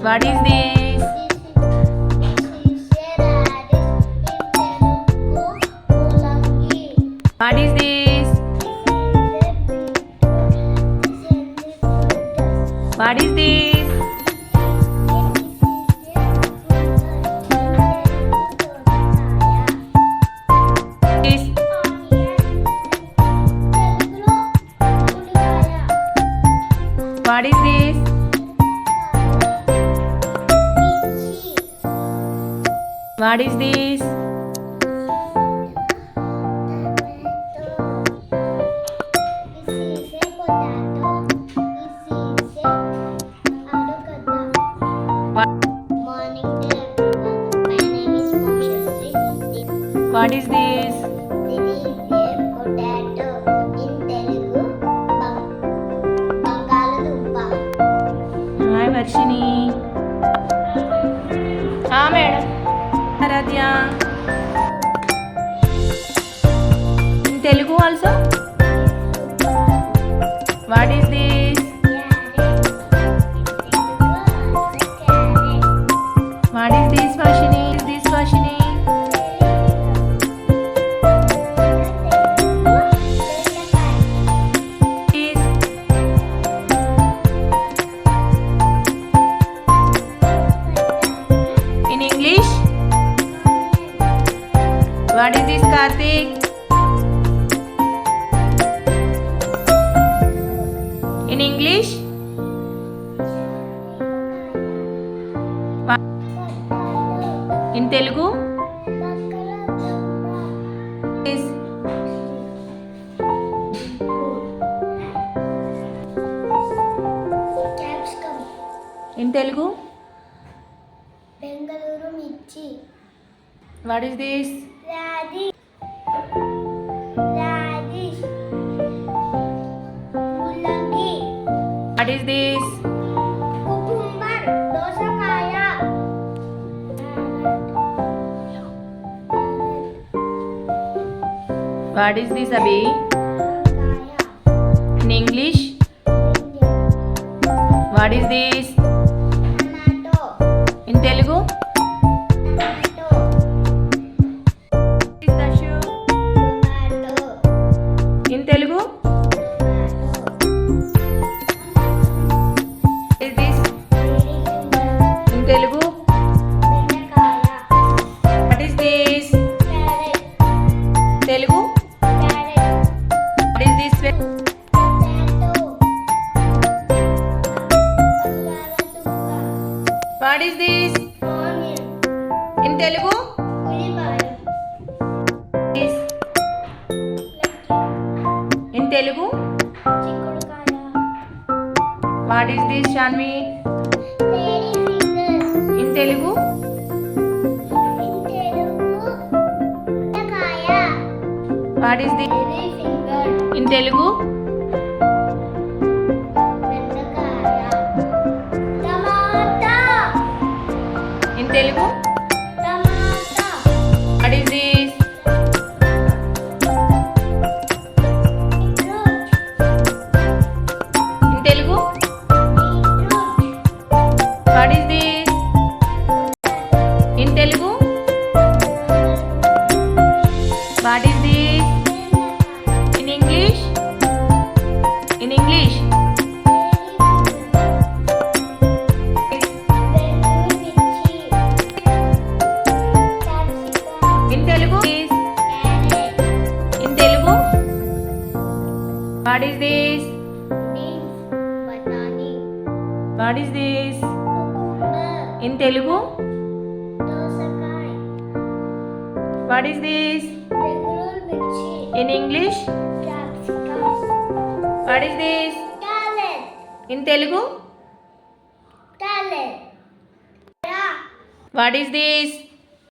What is this? What is this? What is this? This. What is this? What is this? What is this? This is a potato in Telugu. బంగాళదుంప. Hi Varshini. Madam. Aradhya. In Telugu also? What is this? What is this Varshini? Is this Varshini? This. In English? What is this Karthik? In English? In Telugu? Is Capsicum. in Telugu? Bengaluru మిర్చి. What is this? Radish. ముల్లంగి. What is this? Cucumber. దోసకాయ. What is this Abhi? In English? What is this? Tomato. In Telugu? Tomato. What is Dashu? Tomato. In Telugu? What is this? In Telugu? బెండకాయ. What is this? Carrot. Telugu? Carrot. What is this? Potato. బంగాళదుంప. What is this? Onion. In Telugu? ఉల్లిపాయ. This. In Telugu? చిక్కుడుకాయ. What is this Shanvi? Lady finger. In Telugu? In Telugu బెండకాయ. What is this? Lady finger. In Telugu? బెండకాయ. టమాటా. In Telugu? Tomato. What is this? Beetroot. In Telugu? Beetroot. What is this? In Telugu? What is this? In English? In English? Bangalore మిర్చి. Capsicum. In Telugu? Carrot. In Telugu? What is this? Beans. బఠానీ. What is this? Cucumber. In Telugu? దోసకాయ. What is this? Bangalore మిర్చి. In English? Capsicum. What is this? Carrot. In Telugu? Carrot. What is this?